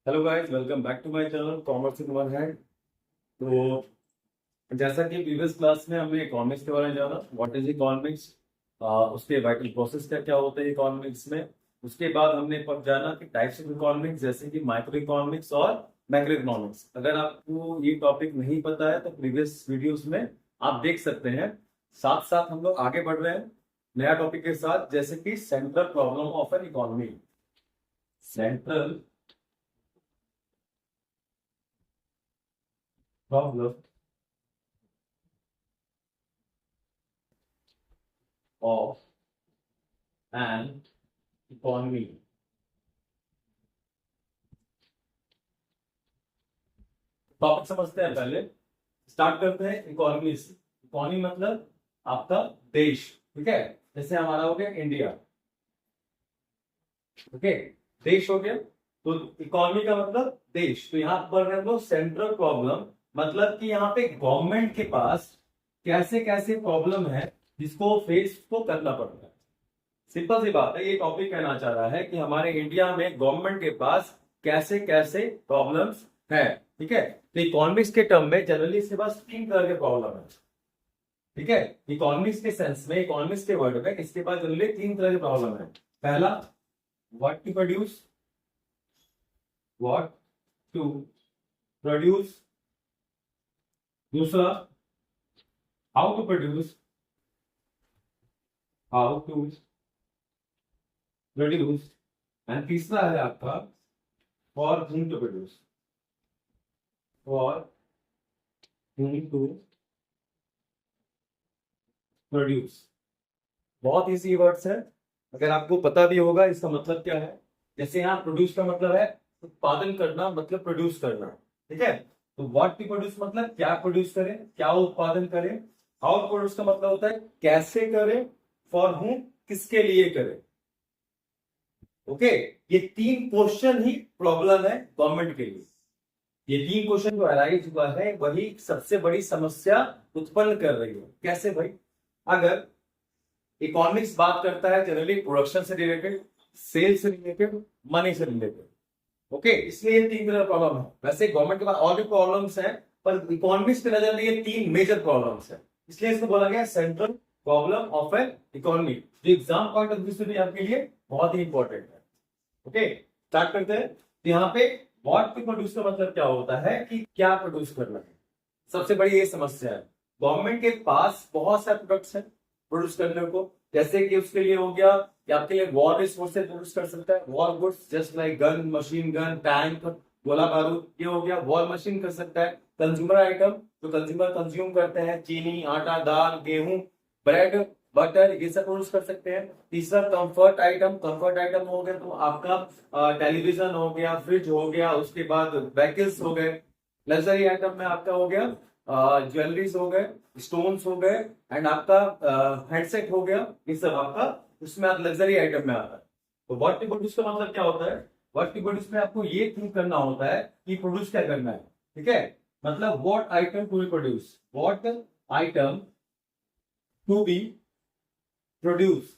Hello guys, welcome back to my channel commerce in one hand. तो जैसा कि previous class में हमने इकोनॉमिक्स के बारे में जाना, व्हाट इज इकोनॉमिक्स, उसके वाइटल प्रोसेस क्या क्या होते हैं इकोनॉमिक्स में। उसके बाद हमने जाना कि टाइप्स ऑफ इकोनॉमिक्स जैसे कि माइक्रो इकोनॉमिक्स और मैक्रो इकोनॉमिक्स। अगर आपको ये टॉपिक नहीं पता है तो प्रीवियस वीडियोस में आप देख सकते हैं। साथ साथ हम लोग आगे बढ़ रहे हैं नया टॉपिक के साथ, जैसे कि central problem of an economy. Central problem of an economy। Topic समझते हैं, पहले स्टार्ट करते हैं इकोनॉमी से। इकोनॉमी मतलब आपका देश, ठीक है। जैसे हमारा हो गया इंडिया, ओके, देश हो गया। तो इकोनॉमी का मतलब देश। तो यहाँ पर हम लोग सेंट्रल प्रॉब्लम मतलब कि यहाँ पे गवर्नमेंट के पास कैसे कैसे प्रॉब्लम है जिसको फेस को करना पड़ता है। सिंपल सी बात है, ये टॉपिक कहना चाह रहा है कि हमारे इंडिया में गवर्नमेंट के पास कैसे कैसे प्रॉब्लम्स है, ठीक है। तो इकोनॉमिक्स के टर्म में जनरली इसके पास तीन तरह के प्रॉब्लम है, ठीक है। इकोनॉमिक्स के सेंस में, इकोनॉमिक्स के वर्ड में इसके पास जनरली तीन तरह के प्रॉब्लम है। पहला, what to produce, what to produce. दूसरा, how to produce, how to produce. And तीसरा है आपका for whom to produce, for whom to produce. बहुत इजी वर्ड्स है, अगर आपको पता भी होगा इसका मतलब क्या है। जैसे यहाँ प्रोड्यूस का मतलब है उत्पादन करना, मतलब प्रोड्यूस करना, ठीक है। तो व्हाट टू प्रोड्यूस मतलब क्या प्रोड्यूस करें, क्या उत्पादन करें। हाउ प्रोड्यूस का मतलब होता है कैसे करें। फॉर whom किसके लिए करें, ओके। ये तीन क्वेश्चन ही प्रॉब्लम है गवर्नमेंट के लिए। ये तीन क्वेश्चन जो अराइज हुआ है वही सबसे बड़ी समस्या उत्पन्न कर रही है। कैसे भाई, अगर इकोनॉमिक्स बात करता है जनरली प्रोडक्शन से रिलेटेड, सेल्स से रिलेटेड, मनी से रिलेटेड, ओके। इसलिए ये तीन तरह प्रॉब्लम है। वैसे गवर्नमेंट के पास और भी प्रॉब्लम्स हैं, पर इकोनॉमिक्स की नजर में ये तीन मेजर प्रॉब्लम्स है, इसलिए इसको बोला गया central problem of an economy. जो एग्जाम पॉइंट ऑफ व्यू से भी आपके लिए बहुत ही इंपॉर्टेंट है, ओके। स्टार्ट करते हैं। तो यहाँ पे व्हाट टू प्रोड्यूस का मतलब क्या होता है कि क्या प्रोड्यूस करना है। सबसे बड़ी ये समस्या है, गवर्नमेंट के पास बहुत सारे प्रोडक्ट्स हैं प्रोड्यूस करने को। जैसे कि उसके लिए हो गया कि आपके लिए वॉर रिसोर्सेज प्रोड्यूस कर सकता है, war goods just like gun, machine gun, tank, गोला बारूद, ये हो गया। वॉर मशीन कर सकता है। कंज्यूमर आइटम जो कंज्यूमर कंज्यूम करते हैं, चीनी, आटा, दाल, गेहूं, ब्रेड, बटर, ये सब प्रोड्यूस कर सकते हैं। तीसरा कंफर्ट आइटम, कंफर्ट आइटम हो गया तो आपका टेलीविजन हो गया, फ्रिज हो गया, उसके बाद व्हीकल्स हो गए। लग्जरी आइटम में आपका हो गया ज्वेलरीज हो गए, स्टोन्स हो गए, एंड आपका हेडसेट हो गया। ये सब आपका उसमें आप लग्जरी आइटम में आता है। तो व्हाट टू प्रोड्यूस का मतलब क्या होता है, व्हाट टू प्रोड्यूस में आपको ये थिंक करना होता है कि प्रोड्यूस क्या करना है, ठीक है। मतलब what item to be produce, what item to be produce,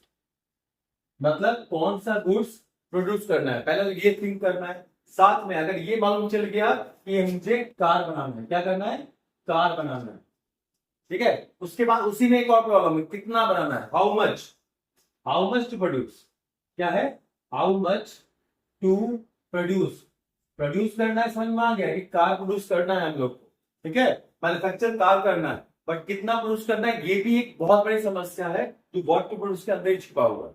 मतलब कौन सा गुड्स प्रोड्यूस करना है, पहले ये थिंक करना है। साथ में अगर ये मालूम चल गया कि मुझे कार बनाना है, क्या करना है, कार बनाना है, ठीक है। उसके बाद उसी में एक और प्रॉब्लम है, कितना बनाना है, how much, how much to produce. क्या है, how much to produce. Produce करना है, समझ में आ गया कि कार प्रोड्यूस करना है हम लोग को, ठीक है। मैन्युफैक्चर कार करना है, बट कितना प्रोड्यूस करना है ये भी एक बहुत बड़ी समस्या है जो व्हाट टू प्रोड्यूस के अंदर ही छुपा हुआ है।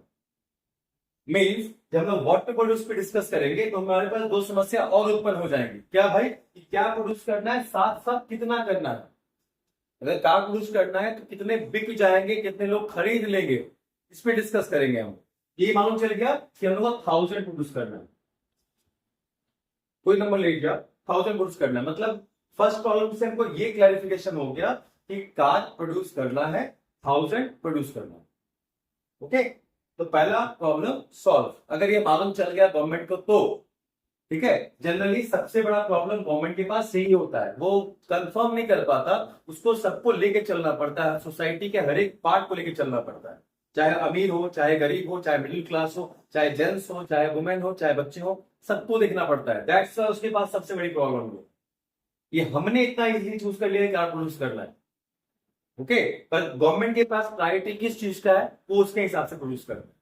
मीन्स जब हम व्हाट टू प्रोड्यूस पे डिस्कस करेंगे तो हमारे पास दो समस्या और उत्पन्न हो जाएंगी। क्या भाई, कि क्या प्रोड्यूस करना है, साथ साथ कितना करना है। अगर कार प्रोड्यूस करना है तो कितने बिक जाएंगे, कितने लोग खरीद लेंगे, इस पे डिस्कस करेंगे हम। ये मालूम चल गया कि हम लोग 1000 प्रोड्यूस करना है, कोई नंबर ले लिया, 1000 प्रोड्यूस करना है। मतलब फर्स्ट प्रॉब्लम से हमको ये क्लैरिफिकेशन हो गया कि कार प्रोड्यूस करना है, 1000 प्रोड्यूस करना है, ओके। तो पहला प्रॉब्लम सॉल्व, अगर ये मालूम चल गया गवर्नमेंट को तो, ठीक है। जनरली सबसे बड़ा प्रॉब्लम गवर्नमेंट के पास यही होता है, वो कंफर्म नहीं कर पाता, उसको सबको लेके चलना पड़ता है, सोसाइटी के हर एक पार्ट को लेके चलना पड़ता है। चाहे अमीर हो, चाहे गरीब हो, चाहे मिडिल क्लास हो, चाहे जेंट्स हो, चाहे वुमेन हो, चाहे बच्चे हो, सबको देखना पड़ता है। दैट्स उसके पास सबसे बड़ी प्रॉब्लम है। ये हमने इतना इजीली चूज कर लिया है क्या प्रोड्यूस करना है। ओके, पर गवर्नमेंट के पास प्रायोरिटी किस चीज का है, वो उसके हिसाब से प्रोड्यूस करना है।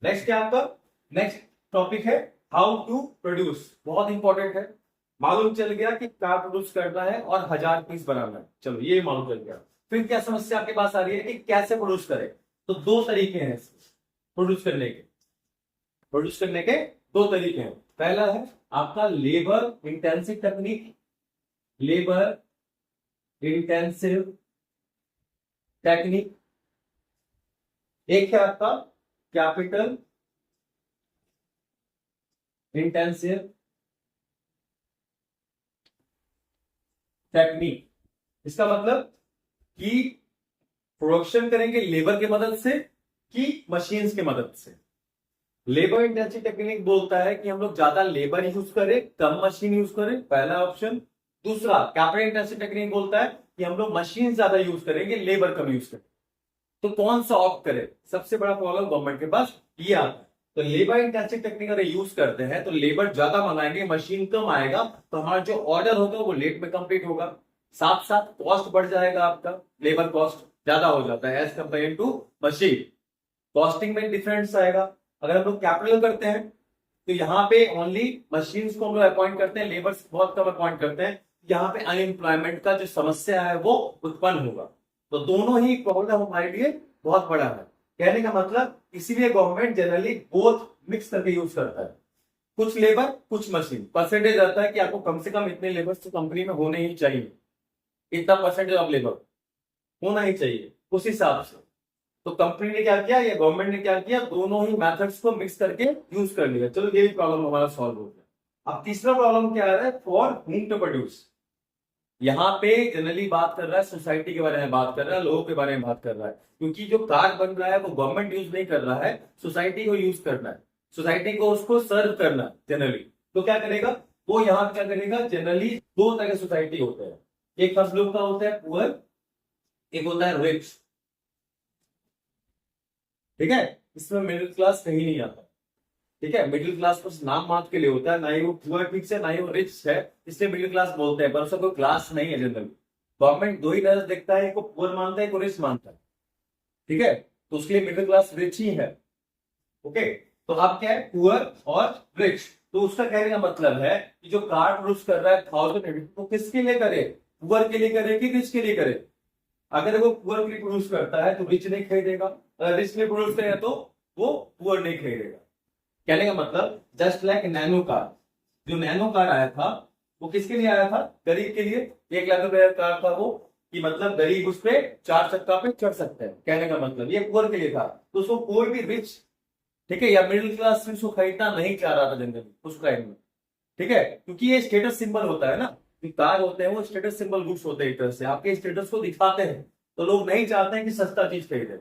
नेक्स्ट क्या आपका, नेक्स्ट टॉपिक है हाउ टू प्रोड्यूस। बहुत इंपॉर्टेंट है। मालूम चल गया कि कार प्रोड्यूस करना है और 1000 पीस बनाना है, चलो ये मालूम चल गया। फिर क्या समस्या आपके पास आ रही है कि कैसे प्रोड्यूस करें। तो दो तरीके हैं प्रोड्यूस करने के। प्रोड्यूस करने के दो तरीके हैं। पहला है आपका labour intensive technique, labour intensive technique. एक है आपका कैपिटल इंटेंसिव टेक्निक। इसका मतलब कि प्रोडक्शन करेंगे लेबर की मदद से कि मशीन्स की मदद से। लेबर इंटेंसिव टेक्निक बोलता है कि हम लोग ज्यादा लेबर यूज करें, कम मशीन यूज करें, पहला ऑप्शन। दूसरा कैपिटल इंटेंसिव टेक्निक बोलता है कि हम लोग मशीन ज्यादा यूज करेंगे, लेबर कम यूज करें। तो कौन सा ऑप्ट करें। सबसे बड़ा प्रॉब्लम गवर्नमेंट के पास ये आता है। तो लेबर इंटेंसिव टेक्निक अगर यूज करते हैं तो लेबर ज्यादा मंगाएंगे, मशीन कम आएगा, तो हमारा जो ऑर्डर होगा वो लेट में कंप्लीट होगा। साथ साथ कॉस्ट बढ़ जाएगा, आपका लेबर कॉस्ट ज्यादा हो जाता है as compare to machine. Costing में डिफरेंस आएगा। अगर हम लोग कैपिटल करते हैं तो यहाँ पे ओनली मशीन्स को हम लोग अपॉइंट करते हैं, लेबर बहुत कम अपॉइंट करते हैं। यहाँ पे अनएम्प्लॉयमेंट का जो समस्या है वो उत्पन्न होगा। तो दोनों ही प्रॉब्लम हमारे लिए बहुत बड़ा है। कहने का मतलब इसीलिए गवर्नमेंट जनरली बोथ मिक्स करके यूज करता है, कुछ लेबर कुछ मशीन। परसेंटेज आता है कि आपको कम से कम इतने लेबर तो कंपनी में होने ही चाहिए, इतना परसेंटेज ऑफ लेबर होना ही चाहिए उस हिसाब से। तो कंपनी ने क्या किया, या गवर्नमेंट ने क्या किया, दोनों ही मेथड्स को मिक्स करके यूज कर लिया। चलो ये भी प्रॉब्लम हमारा सॉल्व हो गया। अब तीसरा प्रॉब्लम क्या आ रहा है, फॉर होम टू प्रोड्यूस। यहाँ पे जनरली बात कर रहा है सोसाइटी के बारे में, बात कर रहा है लोगों के बारे में बात कर रहा है। क्योंकि जो कार बन रहा है वो गवर्नमेंट यूज नहीं कर रहा है, सोसाइटी को यूज करना है, सोसाइटी को उसको सर्व करना है जनरली। तो क्या करेगा वो, यहाँ क्या करेगा, जनरली दो तरह के सोसाइटी होते हैं। एक फर्स्ट लोग का होता है पुअर, एक होता है रिच। ठीक है, इसमें मिडिल क्लास कहीं नहीं आता। ठीक है, मिडिल क्लास बस नाम मात्र के लिए होता है, ना ही वो पुअर फिक्स है ना ही वो रिच है, इसलिए मिडिल क्लास बोलते हैं, पर उसका कोई क्लास नहीं है जनरली। गवर्नमेंट दो ही नजर देखता है, एक को पुअर मानता है, एक को रिच मानता है। ठीक है, तो उसके लिए मिडिल क्लास रिच ही है। ओके, तो आप क्या है, पुअर और रिच। तो उसका कहने का मतलब है कि जो कार प्रोड्यूस कर रहा है 1000 तो किसके लिए करे, पुअर के लिए करे कि रिच के लिए करे। अगर वो पुअर के लिए प्रोड्यूस करता है तो रिच नहीं खरीदेगा, अगर रिच ने प्रोड्यूस करेगा तो वो पुअर नहीं खरीदेगा। कहने का मतलब जस्ट लाइक नैनो कार, जो नैनो कार आया था वो किसके लिए आया था, गरीब के लिए। 1 लाख रुपए का कार था वो, कि मतलब गरीब उस पे 4 चक्का पे चढ़ सकते हैं। कहने का मतलब ये पुअर के लिए था। तो उसको कोई भी रिच, ठीक है, या मिडिल क्लास उसको खरीदना नहीं चाह रहा था जनरली उस टाइम में। ठीक है, क्योंकि ये स्टेटस सिंबल होता है ना, कार होते हैं वो स्टेटस सिंबल गुड्स होते हैं, एक तरह से आपके स्टेटस को दिखाते हैं। तो लोग नहीं चाहते हैं कि सस्ता चीज खरीदे,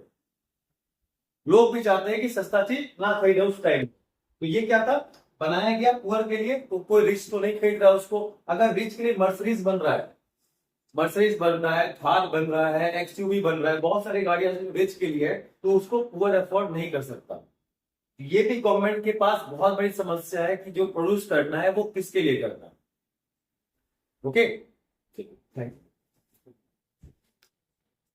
लोग भी चाहते हैं कि सस्ता चीज ना खरीदे उस टाइम। तो ये क्या था, बनाया गया पुअर के लिए, तो कोई रिच तो नहीं खरीद रहा उसको। अगर रिच के लिए मर्सिडीज बन रहा है, मर्सिडीज बन रहा है, थार बन रहा है, एक्सयूवी बन रहा है, बहुत सारी गाड़ियां रिच के लिए है, तो उसको पुअर अफोर्ड नहीं कर सकता। ये भी गवर्नमेंट के पास बहुत बड़ी समस्या है कि जो प्रोड्यूस करना है वो किसके लिए करना है। ओके, ठीक, थैंक यू।